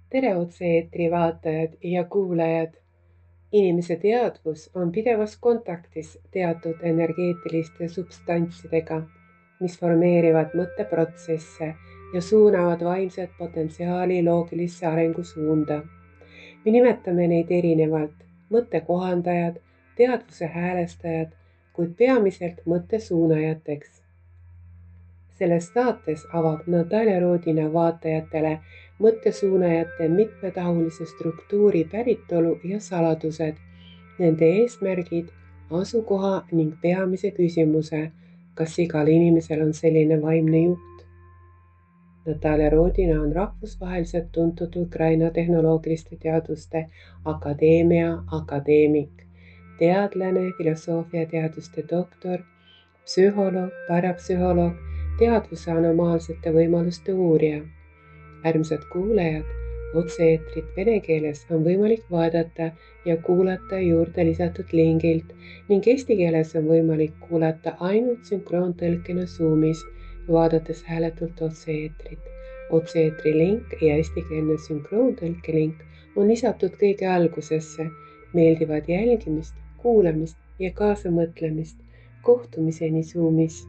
Tere otse-eetri vaatajad ja kuulajad! Inimese teadvus on pidevas kontaktis teatud energeetiliste substantsidega, mis formeerivad mõtteprotsesse ja suunavad vaimset potentsiaali loogilisse arengusuunda. Me nimetame neid erinevalt: mõttekohandajad, teadvuse häälestajad, kuid peamiselt mõttesuunajateks. Selles saates avab Natalja Rodina vaatajatele mõttesuunajate mitmetahulise struktuuri päritolu ja saladused, nende eesmärgid, asukoha ning peamise küsimuse, kas igal inimesel on selline vaimne juht. Natalja Rodina on rahvusvaheliselt tuntud Ukraina tehnoloogiliste teaduste akadeemia akadeemik, teadlane, filosoofiateaduste doktor, psühholoog, parapsühholoog, teadvuse anomaalsete võimaluste uurija. Armsad kuulajad, otse-eetrit vene keeles on võimalik vaadata ja kuulata juurde lisatud lingilt ning eesti keeles on võimalik kuulata ainult sünkroontõlkena Zoomis, vaadates hääletult otse-eetrit. Otse-eetri link ja eestikeelne sünkroontõlke link on lisatud kõige algusesse. Meeldivad jälgimist, kuulamist ja kaasamõtlemist. Kohtumiseni Zoomis!